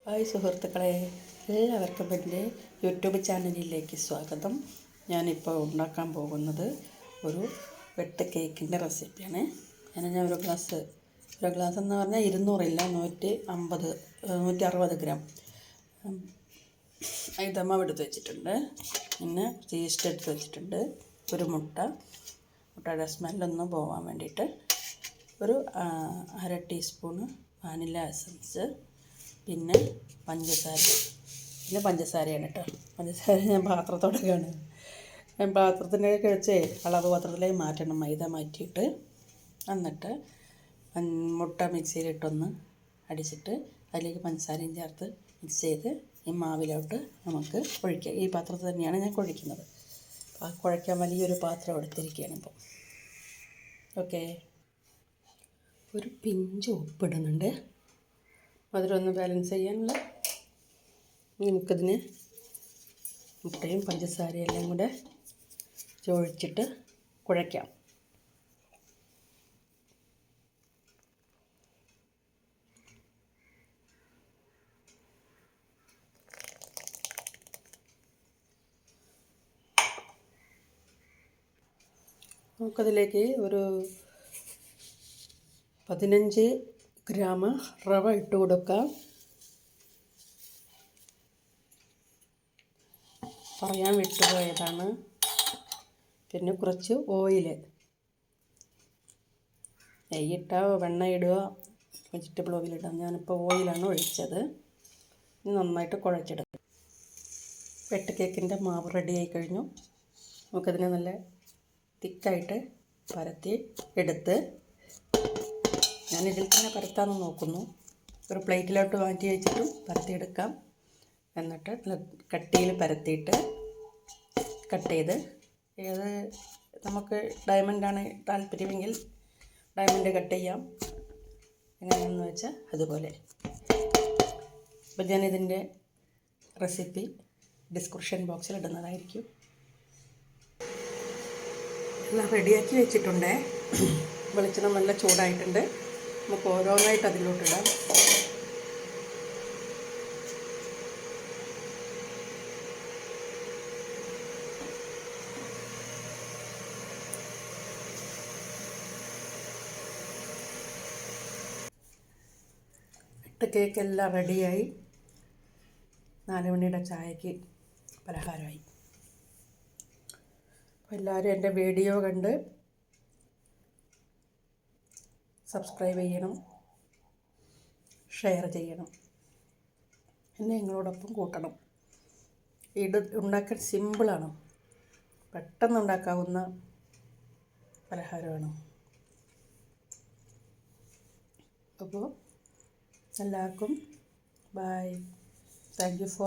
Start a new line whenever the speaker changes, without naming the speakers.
Hi സുഹൃത്തുക്കളെ, എല്ലാവർക്കും എൻ്റെ യൂട്യൂബ് ചാനലിലേക്ക് സ്വാഗതം. ഞാനിപ്പോൾ ഉണ്ടാക്കാൻ പോകുന്നത് ഒരു വെട്ട് കേക്കിൻ്റെ റെസിപ്പിയാണ്. ഞാൻ ഒരു ഗ്ലാസ് എന്ന് പറഞ്ഞാൽ 200 160 ഗ്രാം മൈദമാവ് എടുത്ത് വെച്ചിട്ടുണ്ട്. പിന്നെ ഈസ്റ്റ് എടുത്ത് വെച്ചിട്ടുണ്ട്. ഒരു മുട്ടയുടെ സ്മെല്ലൊന്നും പോകാൻ വേണ്ടിയിട്ട് ഒരു 1/2 ടീസ്പൂണ് വാനില എസൻസ്, പിന്നെ പഞ്ചസാരയാണ് കേട്ടോ. പഞ്ചസാര ഞാൻ പാത്രത്തോടൊക്കെയാണ്, ഞാൻ പാത്രത്തിൻ്റെയൊക്കെ വെച്ച് അളവ് പാത്രത്തിലേക്ക് മാറ്റണം. മൈദ മാറ്റിയിട്ട് എന്നിട്ട് മുട്ട മിക്സിയിലിട്ടൊന്ന് അടിച്ചിട്ട് അതിലേക്ക് പഞ്ചസാരയും ചേർത്ത് മിക്സ് ചെയ്ത് ഈ മാവിലോട്ട് നമുക്ക് കുഴയ്ക്കുക. ഈ പാത്രത്തിൽ തന്നെയാണ് ഞാൻ കുഴയ്ക്കുന്നത്. കുഴയ്ക്കാൻ വലിയൊരു പാത്രം എടുത്തിരിക്കുകയാണ് ഇപ്പോൾ. ഓക്കെ, ഒരു പിഞ്ച് ഉപ്പിടുന്നുണ്ട്, മധുരമൊന്ന് ബാലൻസ് ചെയ്യാനുള്ള. നമുക്കിതിന് മുട്ടയും പഞ്ചസാരയും എല്ലാം കൂടെ ഒഴിച്ചിട്ട് കുഴയ്ക്കാം. നമുക്കതിലേക്ക് ഒരു 15 ഗ്രാം റവ ഇട്ട് കൊടുക്കാം. പറയാൻ വിട്ടുപോയതാണ്. പിന്നെ കുറച്ച് ഓയിൽ, നെയ്യിട്ടോ വെണ്ണ ഇടുക, വെജിറ്റബിൾ ഓയിലിടാം. ഞാനിപ്പോൾ ഓയിലാണ് ഒഴിച്ചത്. നന്നായിട്ട് കുഴച്ചെടുക്കും. വെട്ട് കേക്കിൻ്റെ മാവ് റെഡിയായി കഴിഞ്ഞു. നമുക്കതിനെ നല്ല തിക്കായിട്ട് പരത്തി എടുത്ത്, ഞാനിതിൽ തന്നെ പരത്താമെന്ന് നോക്കുന്നു. ഒരു പ്ലേറ്റിലോട്ട് മാറ്റി വെച്ചിട്ടും പരത്തിയെടുക്കാം. എന്നിട്ട് കട്ടിയിൽ പരത്തിയിട്ട് കട്ട് ചെയ്ത്, ഏത് നമുക്ക് ഡയമണ്ടാണ് താല്പര്യമെങ്കിൽ ഡയമണ്ട് കട്ട് ചെയ്യാം, എങ്ങനെയാണെന്ന് വെച്ചാൽ അതുപോലെ. അപ്പോൾ ഞാനിതിൻ്റെ റെസിപ്പി ഡിസ്ക്രിപ്ഷൻ ബോക്സിൽ ഇടുന്നതായിരിക്കും. എല്ലാം റെഡിയാക്കി വെച്ചിട്ടുണ്ട്. വെളിച്ചെണ്ണ നല്ല ചൂടായിട്ടുണ്ട്. നമുക്ക് ഓരോന്നായിട്ട് അതിലോട്ടിടാം. വെട്ട് കേക്കെല്ലാം റെഡിയായി. 4 മണിയുടെ ചായക്ക് പലഹാരമായി. അപ്പോൾ എല്ലാവരും എൻ്റെ വീഡിയോ കണ്ട് സബ്സ്ക്രൈബ് ചെയ്യണം, ഷെയർ ചെയ്യണം, എന്നെ നിങ്ങളോടൊപ്പം കൂട്ടണം. ഇത് ഉണ്ടാക്കാൻ സിമ്പിളാണ്, പെട്ടെന്ന് ഉണ്ടാക്കാവുന്ന പലഹാരമാണ്. അപ്പോൾ എല്ലാവർക്കും ബൈ. Thank you for